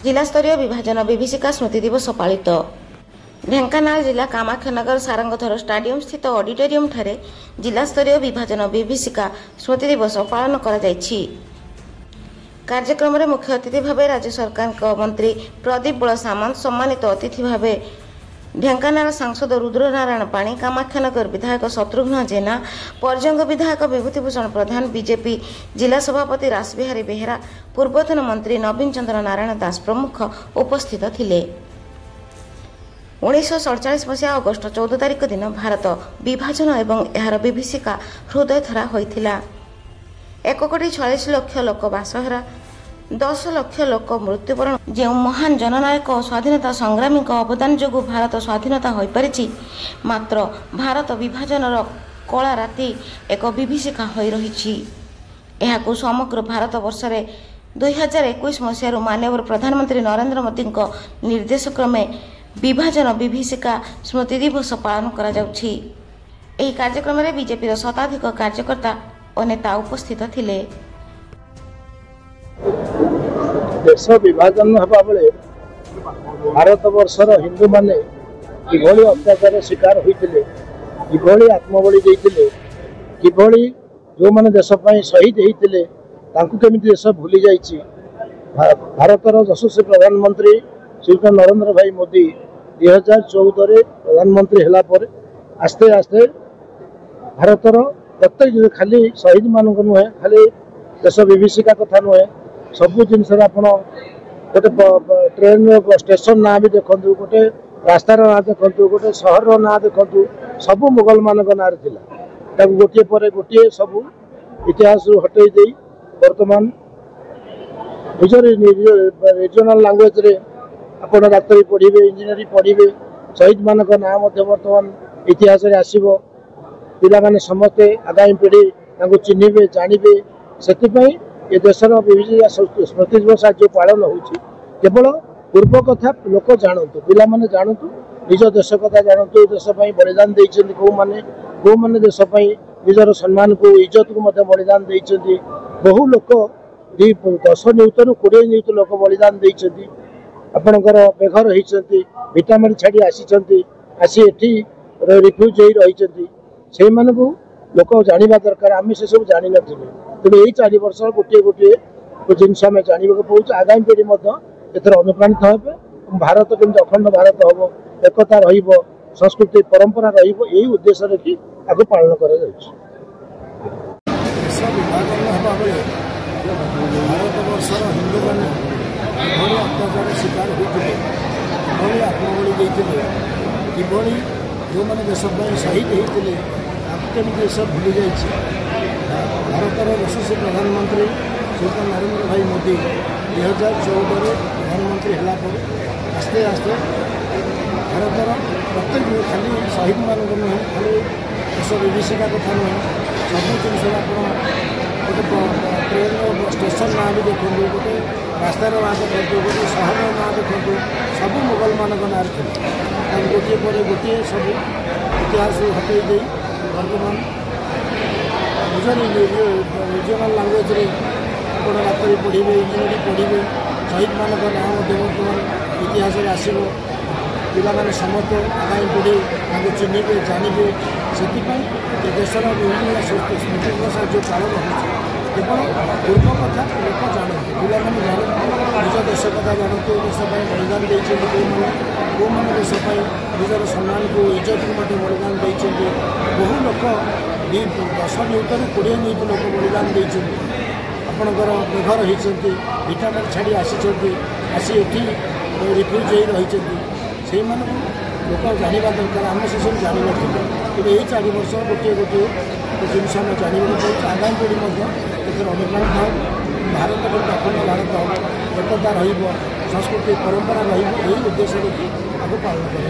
जिला स्तरीय विभाजन विभीषिका स्मृति दिवस पालित। ढेंकानाल जिला कामाख्यानगर सारंगधर स्टाडियम स्थित ऑडिटोरियम ठारे जिला स्तरीय विभाजन विभीषिका स्मृति दिवस पालन करा जायछि। कार्यक्रम में मुख्य अतिथि भाव राज्य सरकार मंत्री प्रदीप बल सामंत, सम्मानित अतिथि भाव ढेंकानाल सांसद रुद्रनारायण पाणी, कामाख्यानगर विधायक शत्रुघ्न जेना, परजंग विधायक विभूतिभूषण प्रधान, बीजेपी जिला सभापति रासबिहारी बेहेरा, पूर्वतन मंत्री नवीन चंद्र नारायण दास प्रमुख उपस्थित थिले। 1947 मसीहा अगस्ट 14 तारिख दिन भारत विभाजन एवं एहार विभीषिका हृदयधरा होइथिला। 1,46,00,000 लोक बासहरा, 10 लाख लोक मृत्युवरण। जो महान जननायक और स्वाधीनता संग्रामी अवदान जो भारत स्वाधीनता हो पारिछि, मात्र भारत विभाजन कला राति एक विभीषिका हो रही। यह समग्र भारत वर्ष में 2021 मसीह माननीय प्रधानमंत्री नरेंद्र मोदी निर्देश क्रमे विभाजन विभीषिका स्मृति दिवस पालन करा जाउछि। एही कार्यक्रम में बीजेपी शताधिक कार्यकर्ता और नेता उपस्थित थिले। देश विभाजन हवा बेले भारत वर्षर हिंदू माने किभली अत्याचार शिकार होइतिले, किभली आत्मबलि देइतिले, किभली जो माने देश पई शहीद होइतिले तांकु केमिति देश भूली जाइछि। भारतर यशस्वी प्रधानमंत्री श्रीयुत नरेंद्र भाई मोदी 2014 रे प्रधानमंत्री हला पर आस्ते आस्ते भारतर प्रत्येक खाली शहीद मान नुहे, खाली देश विभीषिका कथा नुहे, सबू जिनस गोटे ट्रेन स्टेशन ना भी देखु, गोटे रास्तार ना देखु, गोटे सहर ना देखु, सबू मुगल मान ना गोटे पर गोटे सबू इतिहास हटई दे वर्तमान निजर रिजनल लैंग्वेज रे आपण डाक्तरी पढ़े, इंजीनियरिंग पढ़े, शहीद मान ना वर्तमान इतिहास आसब। पिला माने समस्ते आगामी पीढ़ी चिन्हे जानवे, से ये देशर विभीषिका स्मृति दिवस आज जो पालन होची केवल पूर्व कथा लोक जानतु, पिला माने जानतु, निज देश कथा जानतु, देश बलिदान देइछन्ति को माने देश निजर सम्मान को इज्जत को मध्य बलिदान देइछन्ति। बहु लोक 10 नियुत रु 20 नियुत लोक बलिदान देइछन्ति। आपणकर बेघर होइछन्ति, भिटामाटी छाड़ी आसीछन्ति, आसी एठी रिफ्यूज होई रहिछन्ति, से मानकु लोक जानिबा दरकार। आमे से सब जानि नथिले, तेबे एई 4 वर्ष गोटे गोटे जिनस आम जानवा पाऊँ। आगामी पीढ़ी अनुप्राणित हे, भारत केमती अखंड भारत हम, एकता रहिबो, संस्कृति परंपरा रहिबो, यही उद्देश्य रखी आगे पालन करा जाउछि। भारत वर्षर हिंदू मैंने अत्याचार शिकार होते, आत्मबलि देते, किभली जो मैंने देश शहीद होते केमी देश भूली जाइए। भारतर यशस्वी प्रधानमंत्री श्रीयुत नरेंद्र भाई मोदी 2014 रे प्रधानमंत्री हला पर आस्ते आस्ते भारतर प्रत्येक खाली शहीद मान नुहे, खाली देश विभीषिका कथा नुहे, सब जिन गोटे ट्रेन स्टेशन ना भी देखु, गोटे रास्तार ना देखु, गोटे सहर ना देखु, सब मुगल मान ना गोटे पर गोटे सब इतिहास हटई दे वर्तमान निजर रिजनल लैंग्वेज रे आपण डाक्तरी पढ़े, इंजीनियरिंग पढ़े, शहीद मान ना वर्तमान इतिहास आसब। पिला माने समस्त आगामी पीढ़ी चिन्हे जानवे, से देशर विभिन्न स्मृति दिवस जो पालन हो केवल पूर्व कथा लोक जानते, पिला माने जानते, निज देश कथा जानते, देश बलिदान देते, को मैंने देश निजर सम्मान को इज्जत को बलिदान देते। बहु लोक 10 नियुत रु 20 नियुत लोक बलिदान देते। आपणकर बेघर होती, भिटामाटी छाड़ी आसी आसी एठी रिफ्यूज हो रही, से लोक जानवा दरकार। आम से सब जान तेज यही 4 वर्ष गोटे गोटे जिनस आम जानवा पाऊँ। आगामी पीढ़ी अनुप्राणित हो, भारत को अखंड भारत हम, एकता संस्कृति परंपरा यही उद्देश्य आगे पालन कर।